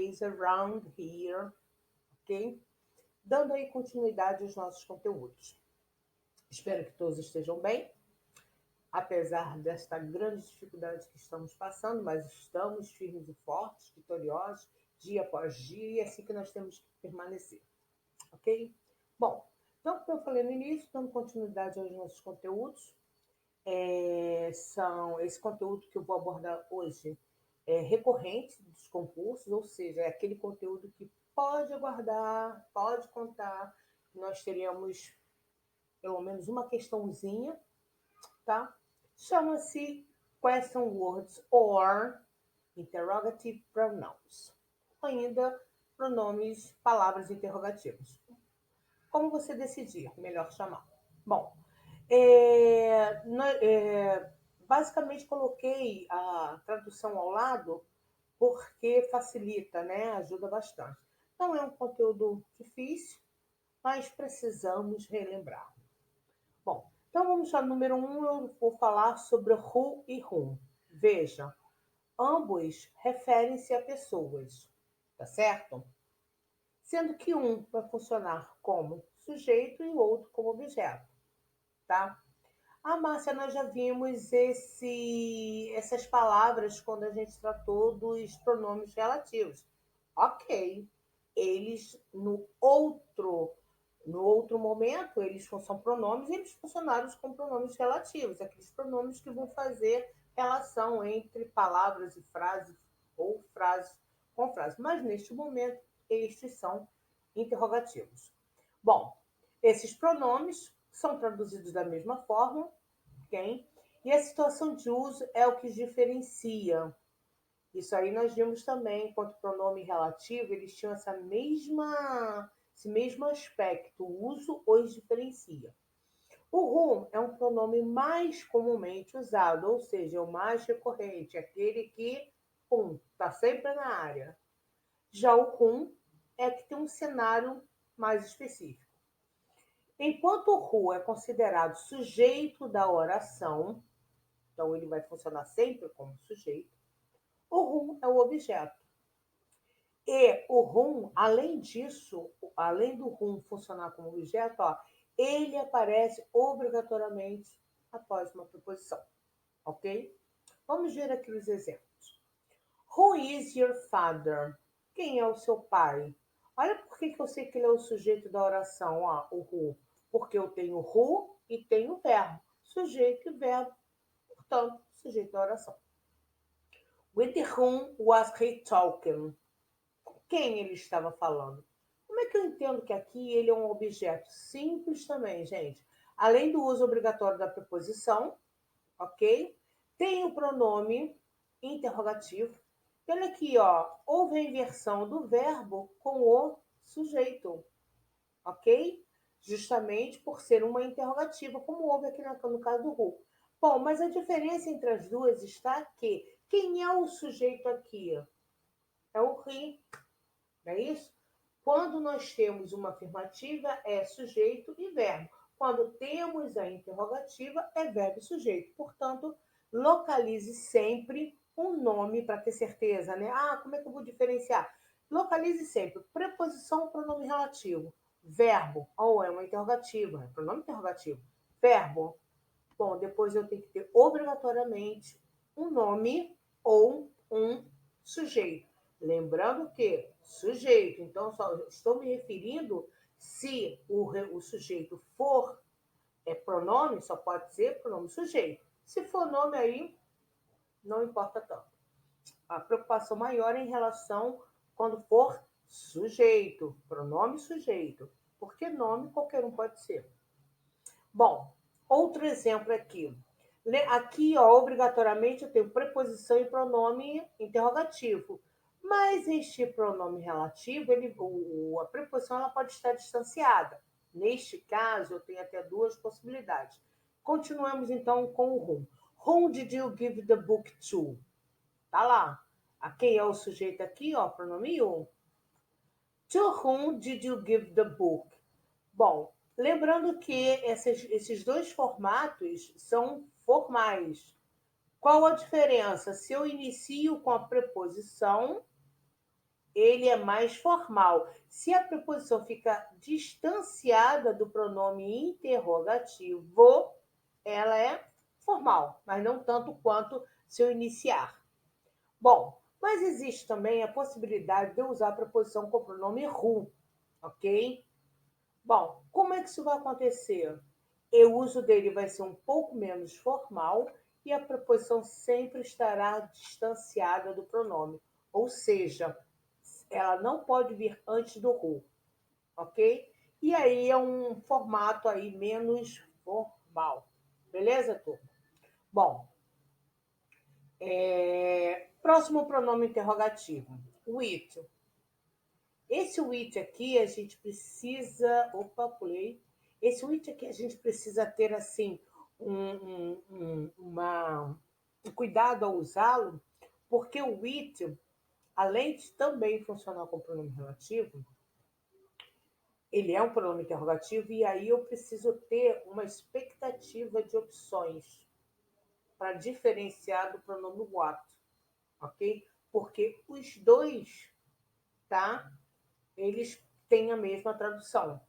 days around here, ok? Dando aí continuidade aos nossos conteúdos. Espero que todos estejam bem, apesar desta grande dificuldade que estamos passando, mas estamos firmes e fortes, vitoriosos, dia após dia, e é assim que nós temos que permanecer, ok? Bom, então, como eu falei no início, dando continuidade aos nossos conteúdos, esse conteúdo que eu vou abordar hoje é recorrente dos concursos, ou seja, é aquele conteúdo que pode aguardar, pode contar, nós teríamos pelo menos uma questãozinha, tá? Chama-se Question Words or Interrogative Pronouns, ou ainda pronomes, palavras interrogativas. Como você decidir, melhor chamar. Bom, basicamente coloquei a tradução ao lado porque facilita, né? Ajuda bastante. Não é um conteúdo difícil, mas precisamos relembrar. Bom, então vamos ao número 1, eu vou falar sobre who e whom. Veja, ambos referem-se a pessoas, tá certo? Sendo que um vai funcionar como sujeito e o outro como objeto, tá? Márcia, nós já vimos essas palavras quando a gente tratou dos pronomes relativos. Ok, eles no outro momento, eles são pronomes, eles funcionaram como pronomes relativos, aqueles pronomes que vão fazer relação entre palavras e frases, ou frases com frases. Mas neste momento, estes são interrogativos. Bom, esses pronomes são traduzidos da mesma forma, ok? E a situação de uso é o que os diferencia. Isso aí nós vimos também, enquanto pronome relativo, eles tinham esse mesmo aspecto, o uso os diferencia. O whom é um pronome mais comumente usado, ou seja, é o mais recorrente, aquele que, está sempre na área. Já o whom é que tem um cenário mais específico. Enquanto o who é considerado sujeito da oração, então ele vai funcionar sempre como sujeito, o whom é o objeto. E o whom, além disso, além do whom funcionar como objeto, ele aparece obrigatoriamente após uma preposição, ok? Vamos ver aqui os exemplos. Who is your father? Quem é o seu pai? Olha por que eu sei que ele é o sujeito da oração, o who. Porque eu tenho who e tenho verbo. Sujeito e verbo, portanto, sujeito da oração. With whom was he talking? Quem ele estava falando? Como é que eu entendo que aqui ele é um objeto? Simples também, gente. Além do uso obrigatório da preposição, ok? Tem o pronome interrogativo. E olha aqui, houve a inversão do verbo com o sujeito, ok? Justamente por ser uma interrogativa, como houve aqui no caso do who. Bom, mas a diferença entre as duas está que quem é o sujeito aqui? É o he, não é isso? Quando nós temos uma afirmativa, é sujeito e verbo. Quando temos a interrogativa, é verbo e sujeito. Portanto, localize sempre um nome para ter certeza, né? Como é que eu vou diferenciar? Localize sempre preposição, pronome relativo. Verbo, ou é uma interrogativa, é pronome interrogativo. Verbo, bom, depois eu tenho que ter obrigatoriamente um nome ou um sujeito. Lembrando que sujeito, então só estou me referindo se o sujeito for pronome, só pode ser pronome sujeito. Se for nome aí, não importa tanto. A preocupação maior é em relação quando for sujeito, pronome sujeito, porque nome qualquer um pode ser. Bom, outro exemplo aqui. Aqui, obrigatoriamente, eu tenho preposição e pronome interrogativo. Mas este pronome relativo, a preposição ela pode estar distanciada. Neste caso, eu tenho até duas possibilidades. Continuamos, então, com o whom. Whom did you give the book to? Tá lá. A quem é o sujeito aqui, pronome you. To whom did you give the book? Bom, lembrando que esses dois formatos são formais. Qual a diferença? Se eu inicio com a preposição, ele é mais formal. Se a preposição fica distanciada do pronome interrogativo, ela é formal, mas não tanto quanto se eu iniciar. Bom, mas existe também a possibilidade de eu usar a preposição com o pronome who, ok? Bom, como é que isso vai acontecer? O uso dele vai ser um pouco menos formal e a preposição sempre estará distanciada do pronome. Ou seja, ela não pode vir antes do who, ok? E aí é um formato aí menos formal. Beleza, turma? Bom, próximo pronome interrogativo, with. Esse with aqui a gente precisa. Opa, pulei. Esse with aqui a gente precisa ter assim um cuidado ao usá-lo, porque o with, além de também funcionar como pronome relativo, ele é um pronome interrogativo e aí eu preciso ter uma expectativa de opções para diferenciar do pronome what, ok? Porque os dois, tá? Eles têm a mesma tradução.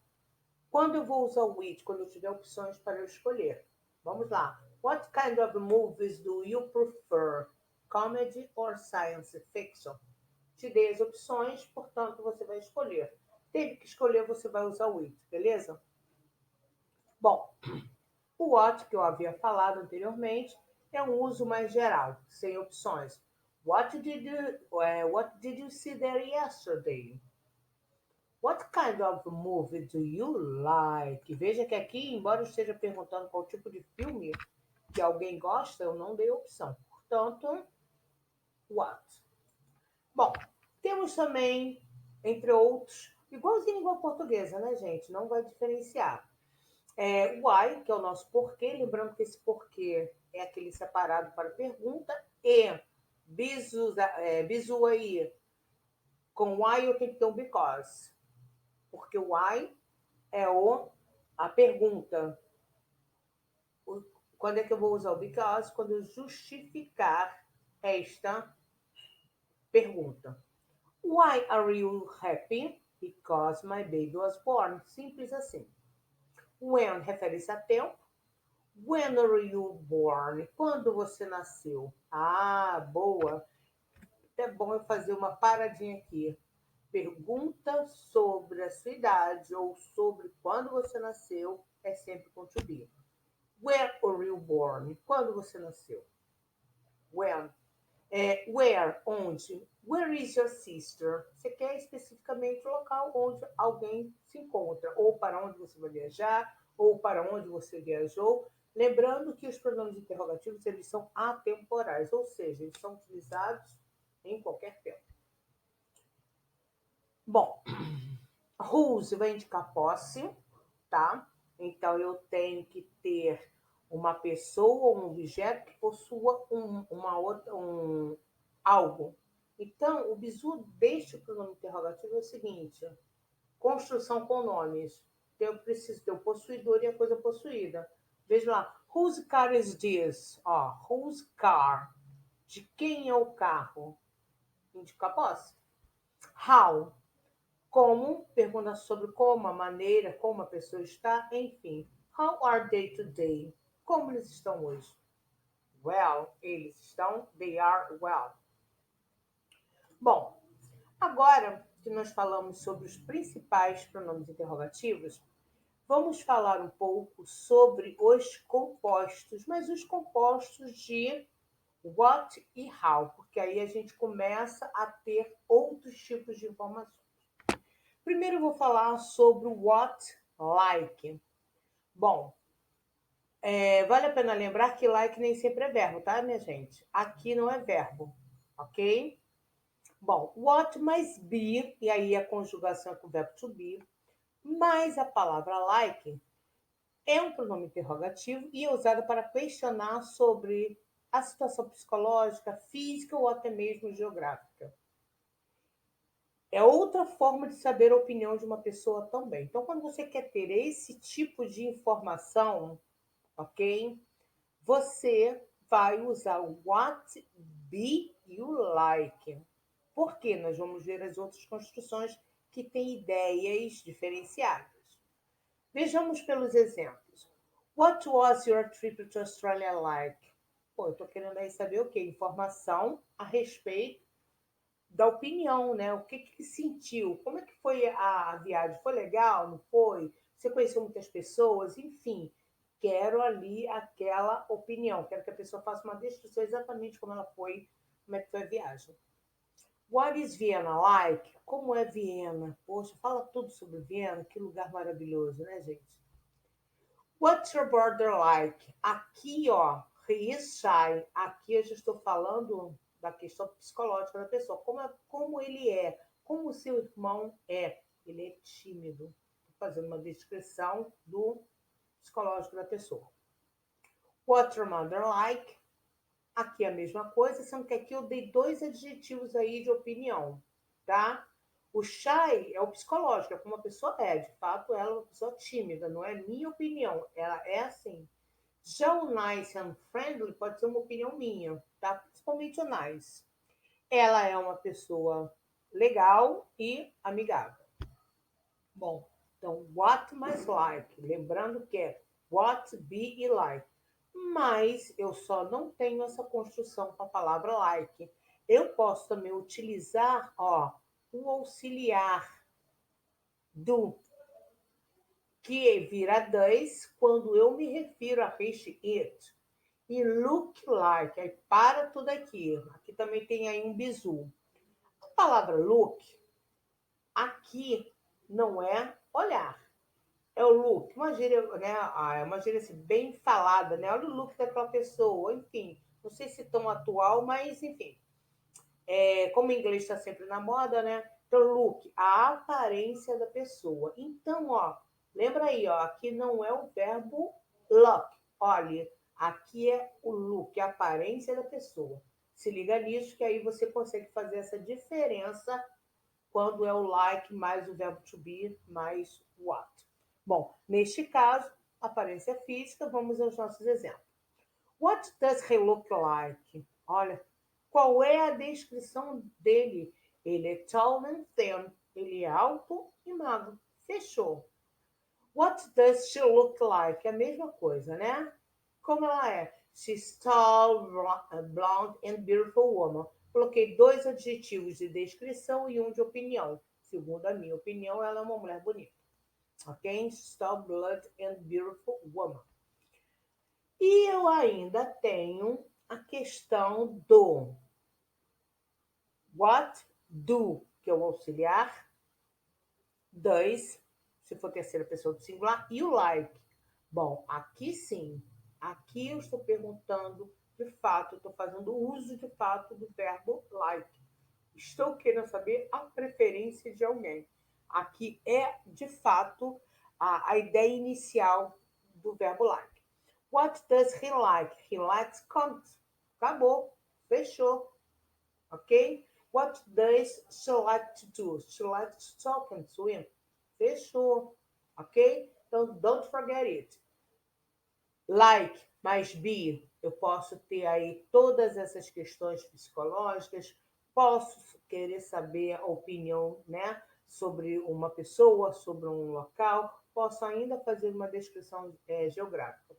Quando eu vou usar o with? Quando eu tiver opções para eu escolher. Vamos lá. What kind of movies do you prefer? Comedy or science fiction? Te dei as opções, portanto você vai escolher. Teve que escolher, você vai usar o with, beleza? Bom, o what, que eu havia falado anteriormente, é um uso mais geral, sem opções. What did you see there yesterday? What kind of movie do you like? Veja que aqui, embora eu esteja perguntando qual tipo de filme que alguém gosta, eu não dei opção. Portanto, what? Bom, temos também, entre outros, igualzinho em língua portuguesa, né, gente? Não vai diferenciar. Why, que é o nosso porquê, lembrando que esse porquê é aquele separado para pergunta, e bizu aí, com why eu tenho que ter um because, porque o why é a pergunta. Quando é que eu vou usar o because? Quando eu justificar esta pergunta. Why are you happy? Because my baby was born. Simples assim. When refere-se a tempo. When are you born? Quando você nasceu? Ah, boa. É bom eu fazer uma paradinha aqui. Pergunta sobre a sua idade ou sobre quando você nasceu é sempre com to be. Where were you born? Quando você nasceu? When? Where? Onde? Where is your sister? Você quer especificamente o local onde alguém se encontra, ou para onde você vai viajar, ou para onde você viajou. Lembrando que os pronomes interrogativos eles são atemporais, ou seja, eles são utilizados em qualquer tempo. Bom, whose vai indicar posse, tá? Então eu tenho que ter uma pessoa ou um objeto que possua algo. Então, o bizu deste pronome interrogativo é o seguinte: construção com nomes. Então, eu preciso ter o possuidor e a coisa possuída. Veja lá, whose car is this? Ó, whose car? De quem é o carro? Indica a posse. How? Como? Pergunta sobre como, a maneira, como a pessoa está, enfim. How are they today? Como eles estão hoje? Well, eles estão, they are well. Bom, agora que nós falamos sobre os principais pronomes interrogativos, vamos falar um pouco sobre os compostos, mas os compostos de what e how, porque aí a gente começa a ter outros tipos de informações. Primeiro eu vou falar sobre o what like. Bom, vale a pena lembrar que like nem sempre é verbo, tá, minha gente? Aqui não é verbo, ok? Bom, what mais be, e aí a conjugação é com o verbo to be, mais a palavra like é um pronome interrogativo e é usado para questionar sobre a situação psicológica, física ou até mesmo geográfica. É outra forma de saber a opinião de uma pessoa também. Então, quando você quer ter esse tipo de informação, ok? Você vai usar o what be you like. Porque nós vamos ver as outras construções que têm ideias diferenciadas. Vejamos pelos exemplos. What was your trip to Australia like? Pô, eu estou querendo aí saber o quê? Informação a respeito da opinião, né? O que que sentiu? Como é que foi a viagem? Foi legal? Não foi? Você conheceu muitas pessoas? Enfim, quero ali aquela opinião. Quero que a pessoa faça uma descrição exatamente como ela foi, como é que foi a viagem. What is Vienna like? Como é Viena? Poxa, fala tudo sobre Viena, que lugar maravilhoso, né, gente? What's your border like? Aqui, ó, he is shy. Aqui eu já estou falando da questão psicológica da pessoa. Como ele é, como o seu irmão é. Ele é tímido. Estou fazendo uma descrição do psicológico da pessoa. What's your mother like? Aqui é a mesma coisa, sendo que aqui eu dei dois adjetivos aí de opinião, tá? O shy é o psicológico, é como a pessoa é. De fato, ela é uma pessoa tímida, não é minha opinião. Ela é assim. Já o nice and friendly pode ser uma opinião minha, tá? Principalmente o nice. Ela é uma pessoa legal e amigável. Bom, então, what mais like? Lembrando que é what, be e like. Mas eu só não tenho essa construção com a palavra like. Eu posso também utilizar, ó, o auxiliar do que vira does quando eu me refiro a este it. E look like, aí para tudo aqui. Aqui também tem aí um bizu. A palavra look, aqui não é olhar. É o look, uma gíria, né? É uma gíria assim, bem falada, né? Olha o look daquela pessoa, enfim. Não sei se tão atual, mas enfim. Como o inglês está sempre na moda, né? Então, look, a aparência da pessoa. Então, ó, lembra aí, ó, aqui não é o verbo look. Olha, aqui é o look, a aparência da pessoa. Se liga nisso, que aí você consegue fazer essa diferença quando é o like mais o verbo to be mais what. Bom, neste caso, aparência física, vamos aos nossos exemplos. What does he look like? Olha, qual é a descrição dele? Ele é tall and thin. Ele é alto e magro. Fechou. What does she look like? É a mesma coisa, né? Como ela é? She's tall, blonde and beautiful woman. Coloquei dois adjetivos de descrição e um de opinião. Segundo a minha opinião, ela é uma mulher bonita. Ok? She's tall, blonde and beautiful woman. E eu ainda tenho a questão do what do, que é o auxiliar, does, se for terceira pessoa do singular, e o like. Bom, aqui sim, aqui eu estou perguntando de fato, estou fazendo uso de fato do verbo like. Estou querendo saber a preferência de alguém. Aqui é, de fato, a ideia inicial do verbo like. What does he like? He likes comics. Acabou. Fechou. Ok? What does she like to do? She likes to talk and swim. Fechou. Ok? Então, don't forget it. Like mais be, eu posso ter aí todas essas questões psicológicas, posso querer saber a opinião, né, sobre uma pessoa, sobre um local, posso ainda fazer uma descrição geográfica.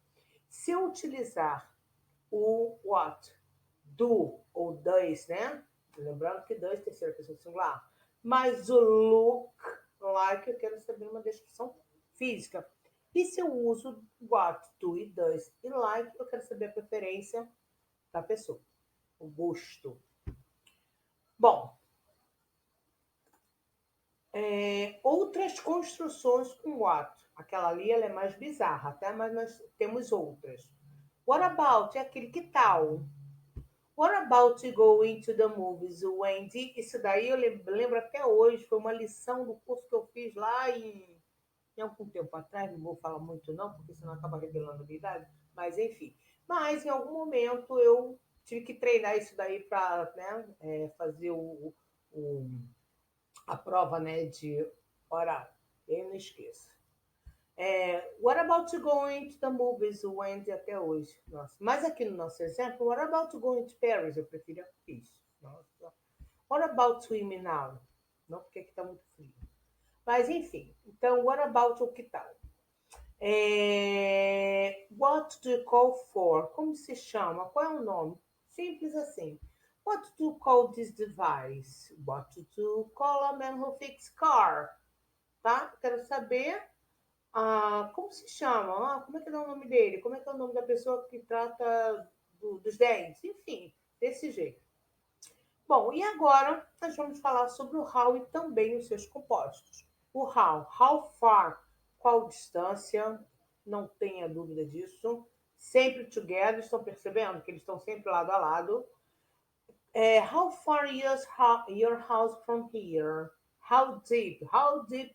Se eu utilizar o what, do ou does, né? Lembrando que does, terceira pessoa singular. Mas o look like, eu quero saber uma descrição física. E se eu uso what, do e does e like, eu quero saber a preferência da pessoa, o gosto. Bom, outras construções com what. Aquela ali ela é mais bizarra, tá? Mas nós temos outras. What about é aquele que tal? What about going to the movies, Wendy? Isso daí eu lembro até hoje, foi uma lição do curso que eu fiz lá em algum tempo atrás, não vou falar muito não, porque senão acaba revelando a minha idade, mas enfim. Mas em algum momento eu tive que treinar isso daí para, né, fazer a prova, né, de oral. Eu não esqueço. What about going to the movies, Wendy, até hoje? Nossa. Mas aqui no nosso exemplo, what about going to Paris? Eu prefiro a fiz. Nossa. What about swimming now? Não, porque aqui está muito frio. Mas, enfim. Então, what about o que tal? What do you call for? Como se chama? Qual é o nome? Simples assim. What do you call this device? What do you call a man who fixes car? Tá? Quero saber como se chama? Como é que é o nome dele? Como é que é o nome da pessoa que trata dos dentes? Enfim, desse jeito. Bom, e agora nós vamos falar sobre o how e também os seus compostos. O how far, qual distância, não tenha dúvida disso. Sempre together, estão percebendo que eles estão sempre lado a lado. How far is your house from here? How deep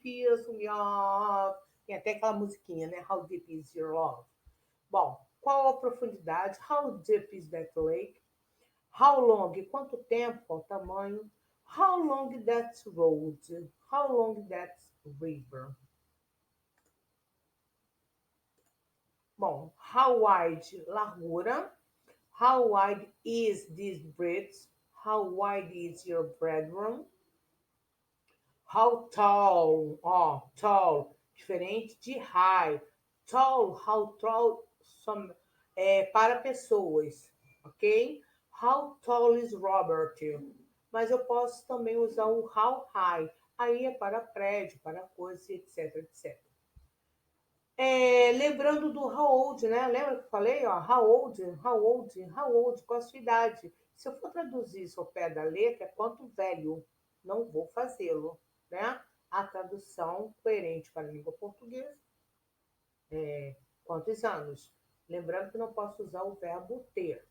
is your... Tem até aquela musiquinha, né? How deep is your love? Bom, qual a profundidade? How deep is that lake? How long? Quanto tempo? Qual tamanho? How long that road? How long that river? Bom, how wide? Largura. How wide is this bridge? How wide is your bedroom? How tall? Tall. Diferente de high. Tall, how tall para pessoas, ok? How tall is Robert? Mas eu posso também usar o how high. Aí é para prédio, para coisas, etc, etc. Lembrando do how old, né? Lembra que eu falei? How old, qual a sua idade? Se eu for traduzir isso ao pé da letra, é quanto velho. Não vou fazê-lo, né? A tradução coerente para a língua portuguesa quantos anos. Lembrando que não posso usar o verbo ter.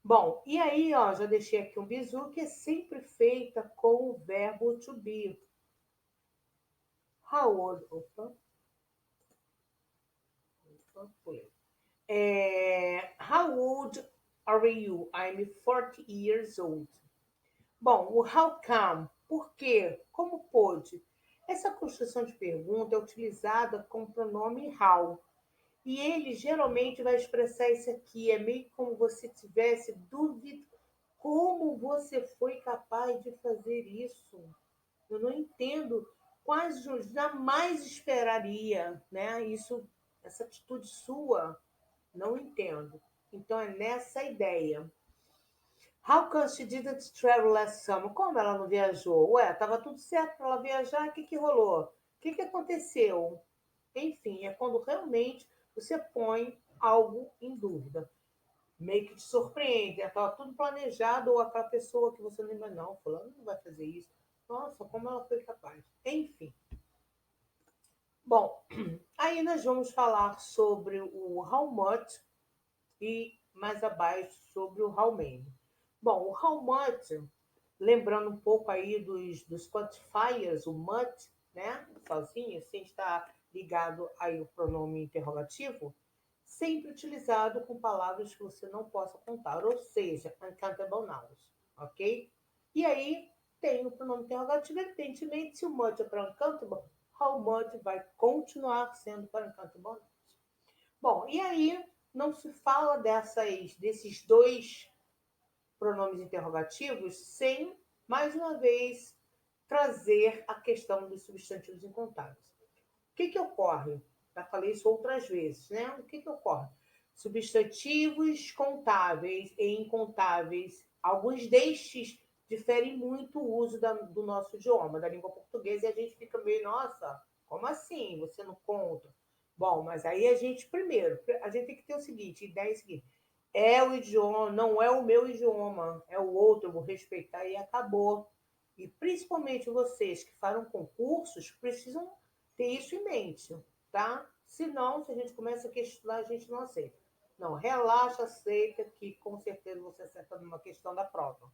Bom, e aí, já deixei aqui um bizu que é sempre feita com o verbo to be. How old? How old are you? I'm 40 years old. Bom, o how come? Por quê? Como pôde? Essa construção de pergunta é utilizada com o pronome how. E ele geralmente vai expressar isso aqui. É meio como você tivesse dúvida como você foi capaz de fazer isso. Eu não entendo, quase jamais esperaria, né? Isso, essa atitude sua, não entendo. Então é nessa ideia. How come she didn't travel last summer? Como ela não viajou? Ué, estava tudo certo para ela viajar, o que rolou? O que aconteceu? Enfim, é quando realmente você põe algo em dúvida. Meio que te surpreende. Estava tudo planejado, ou aquela pessoa que você lembra, não, fulano não vai fazer isso. Nossa, como ela foi capaz. Enfim. Bom, aí nós vamos falar sobre o how much e mais abaixo sobre o how many. Bom, o how much, lembrando um pouco aí dos quantifiers, o much, né, sozinho, sem estar ligado aí o pronome interrogativo, sempre utilizado com palavras que você não possa contar, ou seja, uncountable nouns, ok? E aí tem o pronome interrogativo, evidentemente, se o much é para uncountable, how much vai continuar sendo para uncountable nouns. Bom, e aí não se fala desses dois pronomes interrogativos sem, mais uma vez, trazer a questão dos substantivos incontáveis. O que ocorre? Já falei isso outras vezes, né? O que ocorre? Substantivos contáveis e incontáveis, alguns destes diferem muito o uso do nosso idioma, da língua portuguesa, e a gente fica meio, nossa, como assim? Você não conta? Bom, mas aí a gente, primeiro, a gente tem que ter o seguinte, ideia é a seguinte, é o idioma, não é o meu idioma, é o outro, eu vou respeitar e acabou. E principalmente vocês que farão concursos precisam ter isso em mente, tá? Senão, se a gente começa a questionar, a gente não aceita. Não, relaxa, aceita, que com certeza você acerta numa questão da prova.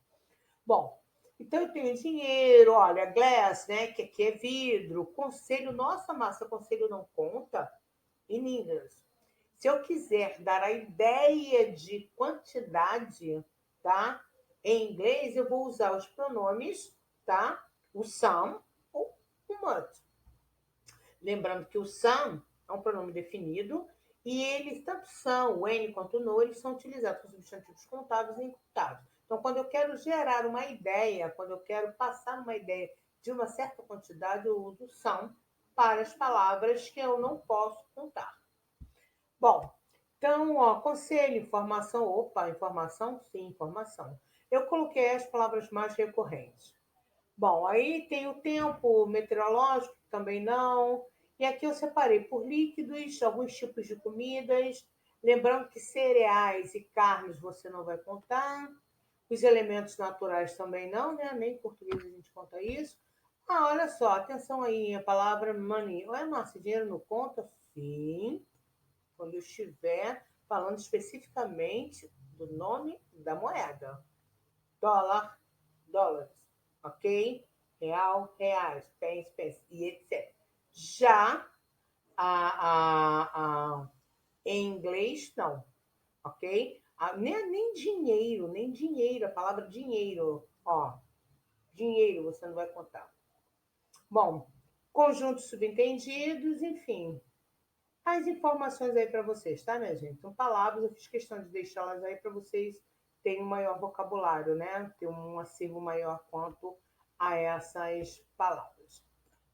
Bom, então eu tenho dinheiro, olha, glass, né, que aqui é vidro, conselho, nossa, massa, conselho não conta? Meninas, se eu quiser dar a ideia de quantidade, tá? Em inglês, eu vou usar os pronomes, tá? O some ou o much. Lembrando que o some é um pronome definido e eles, tanto são, o N quanto o no, eles são utilizados com substantivos contáveis e incontáveis. Então, quando eu quero gerar uma ideia, quando eu quero passar uma ideia de uma certa quantidade, eu uso são para as palavras que eu não posso contar. Bom, então, ó, conselho, informação. Opa, informação? Sim, informação. Eu coloquei as palavras mais recorrentes. Bom, aí tem o tempo meteorológico, também não. E aqui eu separei por líquidos, alguns tipos de comidas. Lembrando que cereais e carnes você não vai contar. Os elementos naturais também não, né? Nem em português a gente conta isso. Ah, olha só, atenção aí, a palavra money. Ué, nossa, dinheiro não conta? Sim, quando eu estiver falando especificamente do nome da moeda. Dólar, dólares, ok? Real, reais, pence, pence, e etc. Já a, em inglês, não, ok? Nem dinheiro, nem dinheiro, a palavra dinheiro, ó, dinheiro você não vai contar. Bom, conjuntos subentendidos, enfim, as informações aí para vocês, tá, minha gente? São palavras, eu fiz questão de deixá-las aí para vocês terem um maior vocabulário, né? Ter um acervo maior quanto a essas palavras.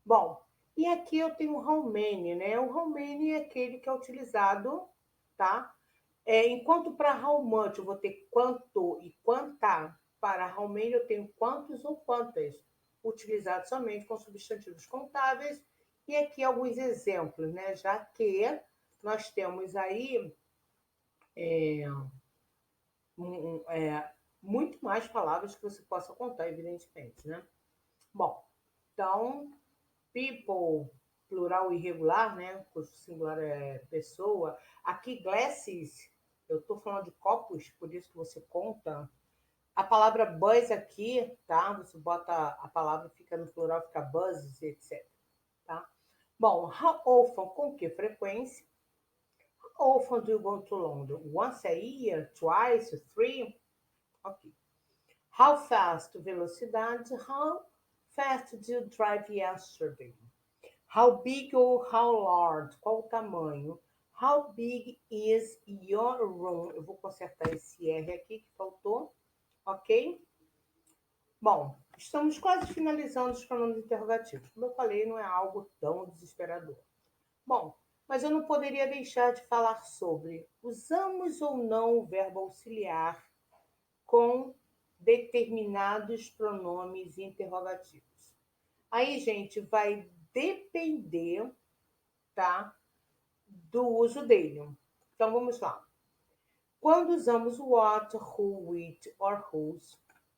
Bom, e aqui eu tenho o Romani, né? O Romani é aquele que é utilizado, tá? Enquanto para how much eu vou ter quanto e quanta, para how many eu tenho quantos ou quantas, utilizado somente com substantivos contáveis. E aqui alguns exemplos, né? Já que nós temos aí muito mais palavras que você possa contar, evidentemente, né? Bom, então, people, plural irregular, né? Cujo singular é pessoa. Aqui, glasses, eu estou falando de copos, por isso que você conta. A palavra buzz aqui, tá? Você bota a palavra, fica no plural, fica buzzes, etc. Tá? Bom, how often, com que frequência? How often do you go to London? Once a year? Twice? Three? Ok. How fast, velocidade. How fast did you drive yesterday? How big or how large? Qual o tamanho? How big is your room? Eu vou consertar esse R aqui que faltou, ok? Bom, estamos quase finalizando os pronomes interrogativos. Como eu falei, não é algo tão desesperador. Bom, mas eu não poderia deixar de falar sobre usamos ou não o verbo auxiliar com determinados pronomes interrogativos. Aí, gente, vai depender, tá, do uso dele. Então, vamos lá. Quando usamos what, who, which or whose,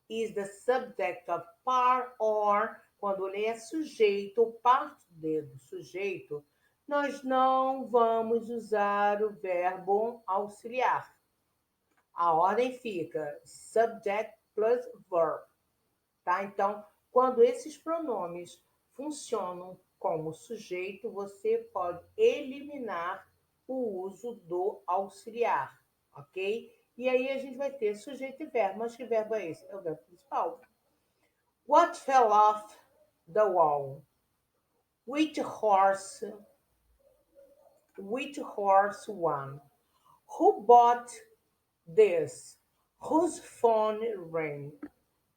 is the subject of par or, quando ele é sujeito ou parte do sujeito, nós não vamos usar o verbo auxiliar. A ordem fica subject plus verb, tá? Então, quando esses pronomes funcionam como sujeito, você pode eliminar o uso do auxiliar, ok? E aí a gente vai ter sujeito e verbo. Mas que verbo é esse? É o verbo principal. What fell off the wall? Which horse won? Who bought this? Whose phone rang?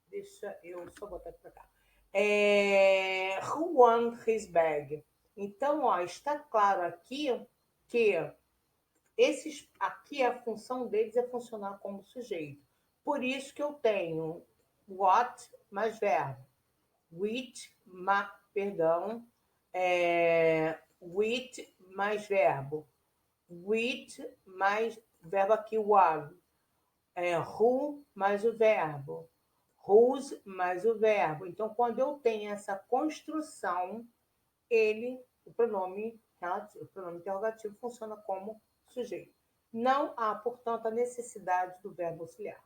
Deixa eu só botar aqui para cá. Who won his bag? Então, ó, está claro aqui que esses aqui a função deles é funcionar como sujeito. Por isso que eu tenho what mais verbo, which, perdão, with mais verbo, with mais verbo aqui one, who mais o verbo, whose mais o verbo. Então, quando eu tenho essa construção, o pronome relativo, o pronome interrogativo funciona como sujeito. Não há, portanto, a necessidade do verbo auxiliar.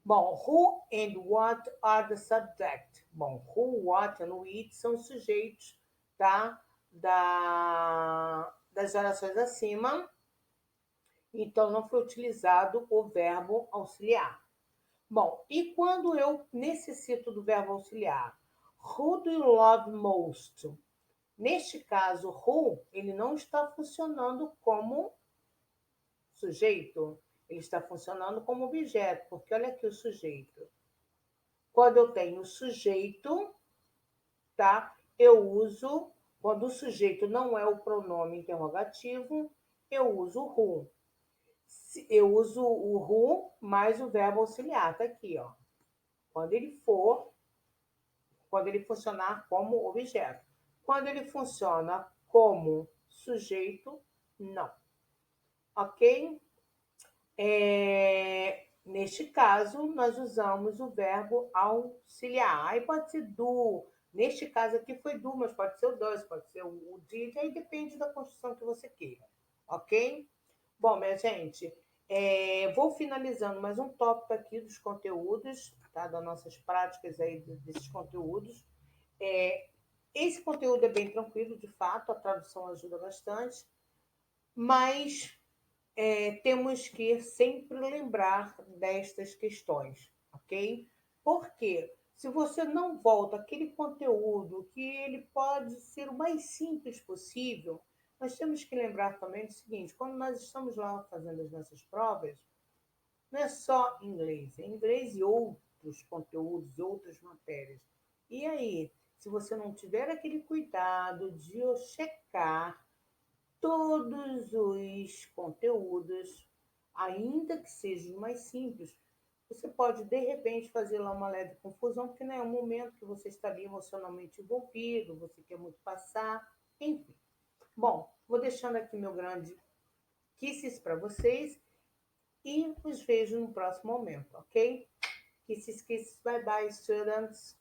Bom, who and what are the subject? Bom, who, what and which são os sujeitos, tá? Das orações acima. Então, não foi utilizado o verbo auxiliar. Bom, e quando eu necessito do verbo auxiliar? Who do you love most? Neste caso, who, ele não está funcionando como sujeito. Ele está funcionando como objeto, porque olha aqui o sujeito. Quando eu tenho sujeito, tá? Eu uso, quando o sujeito não é o pronome interrogativo, eu uso o who. Eu uso o who mais o verbo auxiliar, tá aqui, ó. Quando ele for, quando ele funcionar como objeto. Quando ele funciona como sujeito, não. Ok? Neste caso, nós usamos o verbo auxiliar. Aí pode ser do. Neste caso aqui foi do, mas pode ser o dois, pode ser o did, aí depende da construção que você queira. Ok? Bom, minha gente, vou finalizando mais um tópico aqui dos conteúdos, tá? Das nossas práticas aí desses conteúdos. Esse conteúdo é bem tranquilo, de fato, a tradução ajuda bastante, mas temos que sempre lembrar destas questões, ok? Porque se você não volta aquele conteúdo que ele pode ser o mais simples possível, nós temos que lembrar também do seguinte: quando nós estamos lá fazendo as nossas provas, não é só inglês, é inglês e outros conteúdos, outras matérias. E aí, se você não tiver aquele cuidado de checar todos os conteúdos, ainda que sejam mais simples, você pode, de repente, fazer lá uma leve confusão, porque não é um momento que você está ali emocionalmente envolvido, você quer muito passar, enfim. Bom, vou deixando aqui meu grande kisses para vocês e os vejo no próximo momento, ok? Kisses, kisses, bye bye, students.